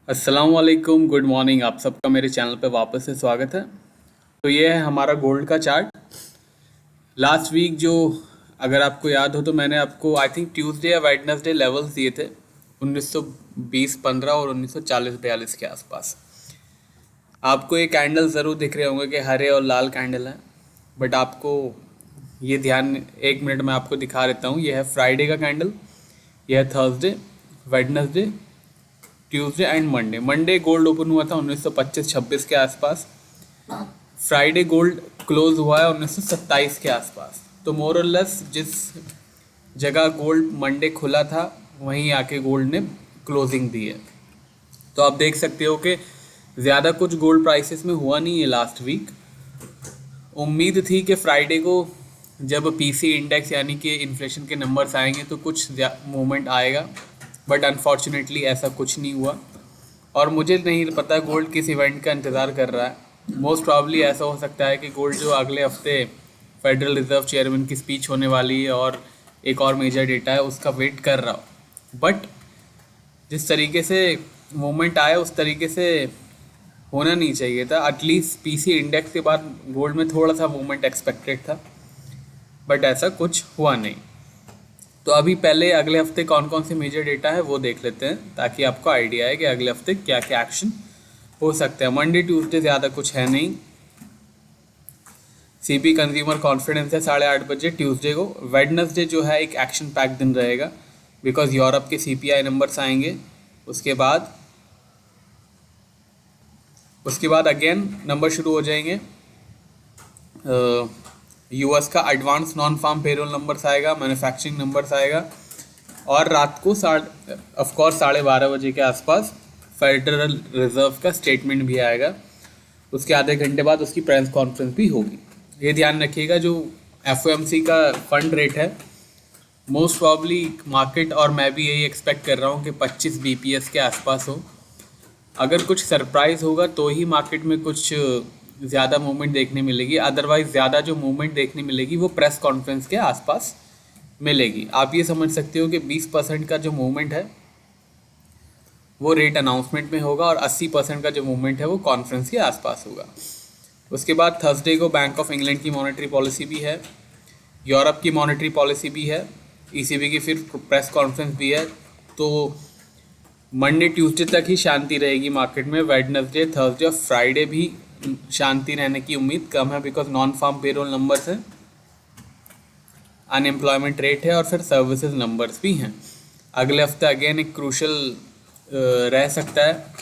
अस्सलाम वालेकुम, good morning. आप सबका मेरे चैनल पे वापस से स्वागत है। तो ये है हमारा गोल्ड का चार्ट। लास्ट वीक जो, अगर आपको याद हो तो मैंने आपको आई थिंक ट्यूसडे या वेडनेसडे लेवल्स दिए थे 1920-15 और 1940-42 के आसपास। आपको ये कैंडल ज़रूर दिख रहे होंगे कि हरे और लाल कैंडल है, बट आपको ये ध्यान, एक मिनट में आपको दिखा देता हूँ। ये है फ्राइडे का कैंडल, यह है Thursday, Wednesday, Tuesday and Monday. Monday gold open हुआ था 1925-26 के आसपास। फ्राइडे गोल्ड क्लोज हुआ है 1927 के आसपास। तो मोर और लेस जिस जगह गोल्ड मंडे खुला था वहीं आके गोल्ड ने क्लोजिंग दी है। तो आप देख सकते हो कि ज़्यादा कुछ गोल्ड प्राइसेस में हुआ नहीं है लास्ट वीक। उम्मीद थी कि फ्राइडे को जब पीसी इंडेक्स यानी कि इन्फ्लेशन के नंबर्स आएंगे तो कुछ मूवमेंट आएगा, बट अनफॉर्चुनेटली ऐसा कुछ नहीं हुआ। और मुझे नहीं पता गोल्ड किस इवेंट का इंतज़ार कर रहा है। मोस्ट प्रॉब्ली ऐसा हो सकता है कि गोल्ड जो अगले हफ्ते फेडरल रिजर्व चेयरमैन की स्पीच होने वाली है और एक और मेजर डेटा है उसका वेट कर रहा हो। बट जिस तरीके से मूवमेंट आया उस तरीके से होना नहीं चाहिए था। एटलीस्ट पीसी इंडेक्स के बाद गोल्ड में थोड़ा सा मूवमेंट एक्सपेक्टेड था, बट ऐसा कुछ हुआ नहीं। तो अभी पहले अगले हफ्ते कौन कौन से मेजर डेटा है वो देख लेते हैं, ताकि आपको आइडिया है कि अगले हफ्ते क्या क्या एक्शन हो सकते हैं। मंडे ट्यूसडे ज़्यादा कुछ है नहीं। सीपी कंज्यूमर कॉन्फिडेंस है 8:30 बजे ट्यूसडे को। वेडनेसडे जो है एक एक्शन पैक दिन रहेगा, बिकॉज यूरोप के सीपीआई नंबर्स आएंगे। उसके बाद अगेन नंबर शुरू हो जाएंगे। यूएस का advance non farm payroll numbers आएगा, मैन्युफैक्चरिंग नंबर्स आएगा, और रात को ऑफकोर्स 12:30 बजे के आसपास फेडरल रिजर्व का स्टेटमेंट भी आएगा। उसके आधे घंटे बाद उसकी प्रेस कॉन्फ्रेंस भी होगी। ये ध्यान रखिएगा, जो एफओएमसी का फंड रेट है मोस्ट प्रॉब्ली मार्केट और मैं भी यही एक्सपेक्ट कर रहा हूँ कि 25 बीपीएस के आसपास हो। अगर कुछ सरप्राइज़ होगा तो ही मार्केट में कुछ ज़्यादा मूवमेंट देखने मिलेगी, अदरवाइज़ ज़्यादा जो मूवमेंट देखने मिलेगी वो प्रेस कॉन्फ्रेंस के आसपास मिलेगी। आप ये समझ सकते हो कि 20% का जो मूवमेंट है वो रेट अनाउंसमेंट में होगा और 80% का जो मूवमेंट है वो कॉन्फ्रेंस के आसपास होगा। उसके बाद थर्सडे को बैंक ऑफ इंग्लैंड की मॉनेटरी पॉलिसी भी है, यूरोप की मॉनेटरी पॉलिसी भी है, ईसीबी की फिर प्रेस कॉन्फ्रेंस भी है। तो मंडे ट्यूसडे तक ही शांति रहेगी मार्केट में। वेडनेसडे थर्सडे और फ्राइडे भी शांति रहने की उम्मीद कम है, because non farm payroll numbers हैं, अनएम्प्लॉयमेंट रेट है और फिर सर्विसेज नंबर्स भी हैं। अगले हफ्ते अगेन एक क्रूशल रह सकता है।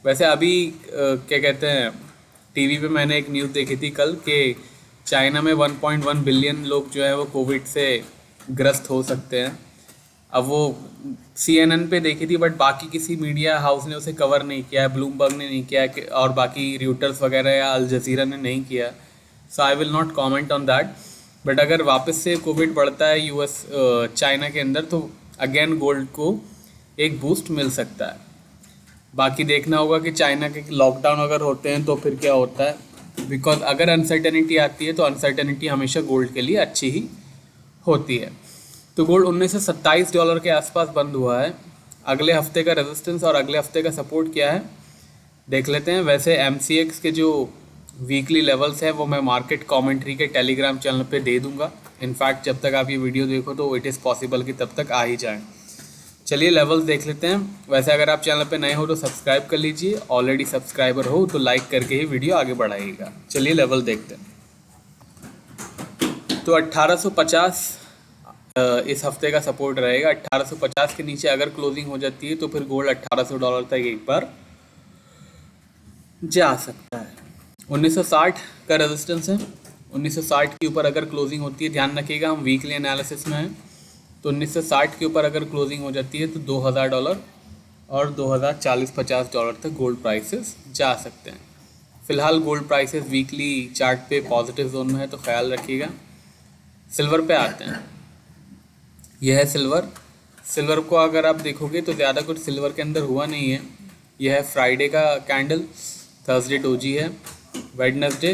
वैसे अभी क्या कहते हैं, टीवी पे मैंने एक न्यूज़ देखी थी कल कि चाइना में 1.1 बिलियन लोग जो है वो कोविड से ग्रस्त हो सकते हैं। अब वो CNN पे देखी थी, बट बाकी किसी मीडिया हाउस ने उसे कवर नहीं किया है, ब्लूमबर्ग ने नहीं किया है और बाकी र्यूटर्स वगैरह या अल जज़ीरा ने नहीं किया। So I will not comment on that. But अगर वापस से कोविड बढ़ता है यूएस चाइना के अंदर तो अगेन गोल्ड को एक बूस्ट मिल सकता है। बाकी देखना होगा कि चाइना के लॉकडाउन अगर होते हैं तो फिर क्या होता है, बिकॉज अगर अनसर्टेनिटी आती है तो अनसर्टेनिटी हमेशा गोल्ड के लिए अच्छी ही होती है। तो गोल्ड $1927 के आसपास बंद हुआ है। अगले हफ्ते का रेजिस्टेंस और अगले हफ्ते का सपोर्ट क्या है देख लेते हैं। वैसे MCX के जो वीकली लेवल्स हैं वो मैं मार्केट कमेंट्री के टेलीग्राम चैनल पे दे दूंगा। इनफैक्ट जब तक आप ये वीडियो देखो तो इट इज़ पॉसिबल कि तब तक आ ही जाएँ। चलिए लेवल्स देख लेते हैं। वैसे अगर आप चैनल पे नए हो तो सब्सक्राइब कर लीजिए, ऑलरेडी सब्सक्राइबर हो तो लाइक करके ही वीडियो आगे बढ़ाइएगा। चलिए लेवल देखते हैं। तो 1850 इस हफ्ते का सपोर्ट रहेगा। 1850 के नीचे अगर क्लोजिंग हो जाती है तो फिर गोल्ड $1800 तक एक बार जा सकता है। 1960 का रेजिस्टेंस है। 1960 के ऊपर अगर क्लोजिंग होती है, ध्यान रखिएगा हम वीकली एनालिसिस में हैं, तो 1960 के ऊपर अगर क्लोजिंग हो जाती है तो $2000 और $2040-50 तक गोल्ड प्राइसेस जा सकते हैं। फ़िलहाल गोल्ड प्राइसेस वीकली चार्ट पे पॉजिटिव जोन में है, तो ख्याल रखिएगा। सिल्वर पे आते हैं। यह है सिल्वर। सिल्वर को अगर आप देखोगे तो ज़्यादा कुछ सिल्वर के अंदर हुआ नहीं है। यह है फ्राइडे का कैंडल, थर्सडे डोजी है, वेडनेसडे,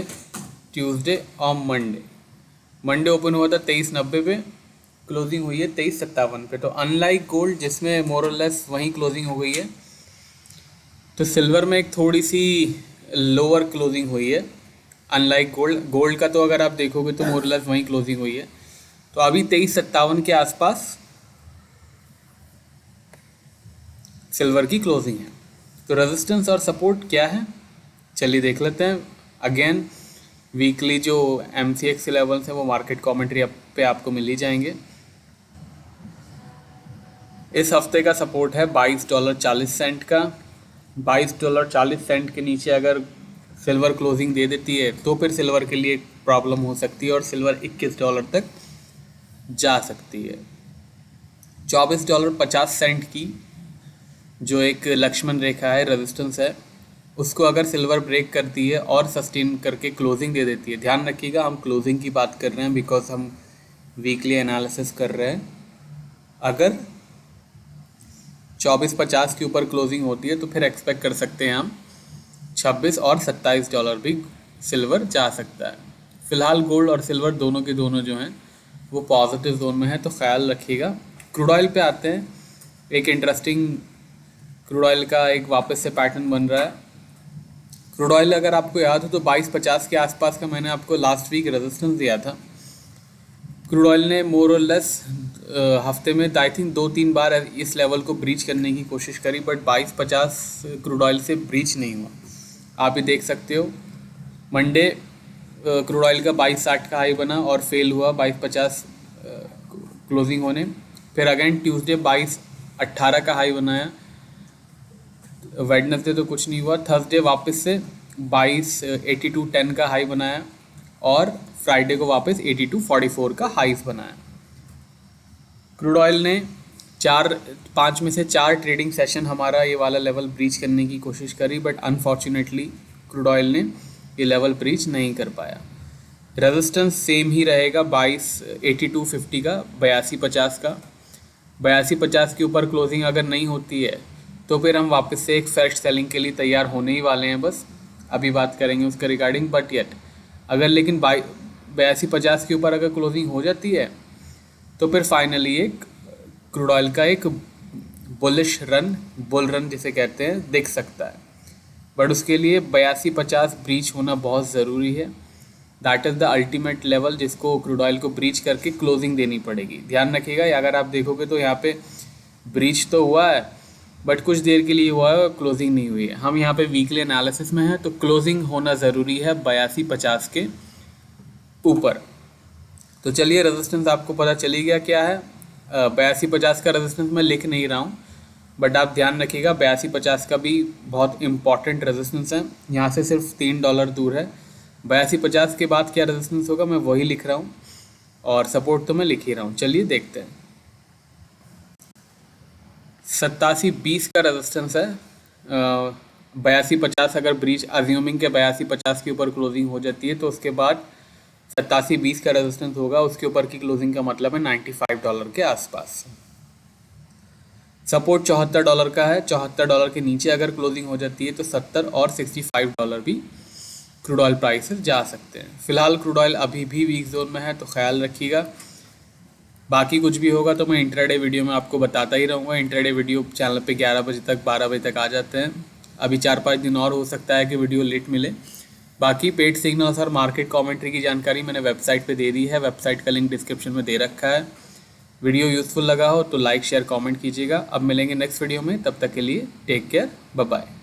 ट्यूसडे और मंडे ओपन हुआ था 2390 पे, क्लोजिंग हुई है 2357 पे। तो अनलाइक गोल्ड जिसमें मोर और लेस वहीं क्लोजिंग हो गई है, तो सिल्वर में एक थोड़ी सी लोअर क्लोजिंग हुई है, अनलाइक गोल्ड का तो अगर आप देखोगे तो मोरलेस वहीं क्लोजिंग हुई है। तो अभी 2357 के आसपास सिल्वर की क्लोजिंग है। तो रेजिस्टेंस और सपोर्ट क्या है, चलिए देख लेते हैं। अगेन वीकली जो MCX लेवल्स हैं वो मार्केट कमेंट्री पे आपको मिल ही जाएंगे। इस हफ्ते का सपोर्ट है $22.40 का। $22.40 के नीचे अगर सिल्वर क्लोजिंग दे देती है तो फिर सिल्वर के लिए प्रॉब्लम हो सकती है और सिल्वर $21 तक जा सकती है। $24.50 की जो एक लक्ष्मण रेखा है, रेजिस्टेंस है, उसको अगर सिल्वर ब्रेक करती है और सस्टेन करके क्लोजिंग दे देती है, ध्यान रखिएगा हम क्लोजिंग की बात कर रहे हैं बिकॉज हम वीकली एनालिसिस कर रहे हैं। अगर 24.50 के ऊपर क्लोजिंग होती है तो फिर एक्सपेक्ट कर सकते हैं हम $26 और $27 भी सिल्वर जा सकता है। फिलहाल गोल्ड और सिल्वर दोनों के दोनों जो हैं वो पॉजिटिव जोन में है, तो ख्याल रखिएगा। क्रूड ऑयल पे आते हैं। एक इंटरेस्टिंग क्रूड ऑयल का एक वापस से पैटर्न बन रहा है। क्रूड ऑयल अगर आपको याद हो तो 22.50 के आसपास का मैंने आपको लास्ट वीक रेजिस्टेंस दिया था। क्रूड ऑयल ने मोर और लेस हफ्ते में आई थिंक 2-3 बार इस लेवल को ब्रीच करने की कोशिश करी, बट 22.50 क्रूड ऑयल से ब्रीच नहीं हुआ। आप ये देख सकते हो, मंडे क्रूड ऑयल का 22.60 का हाई बना और फेल हुआ 22.50 क्लोजिंग होने। फिर अगेन ट्यूसडे 22.18 का हाई बनाया। वेडनेसडे तो कुछ नहीं हुआ। थर्सडे वापस से 22.8210 का हाई बनाया और फ्राइडे को वापस 82.44 का हाईस बनाया। क्रूड ऑयल ने 5 में से 4 ट्रेडिंग सेशन हमारा ये वाला लेवल ब्रीच करने की कोशिश करी, बट अनफॉर्चुनेटली क्रूड ऑयल ने ये लेवल ब्रीच नहीं कर पाया। रेजिस्टेंस सेम ही रहेगा 8250 का, 8250 का। 8250 के ऊपर क्लोजिंग अगर नहीं होती है तो फिर हम वापस से एक फ्रेश सेलिंग के लिए तैयार होने ही वाले हैं, बस अभी बात करेंगे उसके रिगार्डिंग। बट येट अगर लेकिन 8250 के ऊपर अगर क्लोजिंग हो जाती है तो फिर फाइनली एक क्रूड ऑयल का एक बुलिश रन, बुल रन जिसे कहते हैं, दिख सकता है। बट उसके लिए 8250 ब्रीच होना बहुत ज़रूरी है। That is the ultimate level जिसको क्रूड ऑयल को ब्रीच करके क्लोजिंग देनी पड़ेगी। ध्यान रखिएगा, अगर आप देखोगे तो यहाँ पे ब्रीच तो हुआ है बट कुछ देर के लिए हुआ है और क्लोजिंग नहीं हुई है। हम यहाँ पे वीकली एनालिसिस में हैं तो क्लोजिंग होना ज़रूरी है 8250 के ऊपर। तो चलिए, रेजिस्टेंस आपको पता चली गया क्या है। 8250 का रेजिस्टेंस मैं लिख नहीं रहा हूँ, बट आप ध्यान रखिएगा 8250 का भी बहुत इंपॉर्टेंट रेजिस्टेंस है। यहाँ से सिर्फ $3 दूर है। 8250 के बाद क्या रेजिस्टेंस होगा मैं वही लिख रहा हूँ और सपोर्ट तो मैं लिख ही रहा हूँ। चलिए देखते हैं। 8720 का रेजिस्टेंस है। 8250 अगर ब्रीच अज्यूमिंग के 8250 के ऊपर क्लोजिंग हो जाती है तो उसके बाद 8720 का रेजिस्टेंस होगा। उसके ऊपर की क्लोजिंग का मतलब है $95 के आसपास। सपोर्ट $74 का है। $74 के नीचे अगर क्लोजिंग हो जाती है तो 70 और $65 भी क्रूड ऑयल प्राइसेस जा सकते हैं। फिलहाल क्रूड ऑयल अभी भी वीक जोन में है, तो ख्याल रखिएगा। बाकी कुछ भी होगा तो मैं इंट्राडे वीडियो में आपको बताता ही रहूँगा। इंट्राडे वीडियो चैनल पे 11 बजे तक 12 बजे तक आ जाते हैं। अभी 4-5 दिन और हो सकता है कि वीडियो लेट मिले। बाकी पेड सिग्नल्स और मार्केट कमेंट्री की जानकारी मैंने वेबसाइट पे दे दी है। वेबसाइट का लिंक डिस्क्रिप्शन में दे रखा है। वीडियो यूज़फुल लगा हो तो लाइक शेयर कमेंट कीजिएगा। अब मिलेंगे नेक्स्ट वीडियो में, तब तक के लिए टेक केयर, बाय बाय।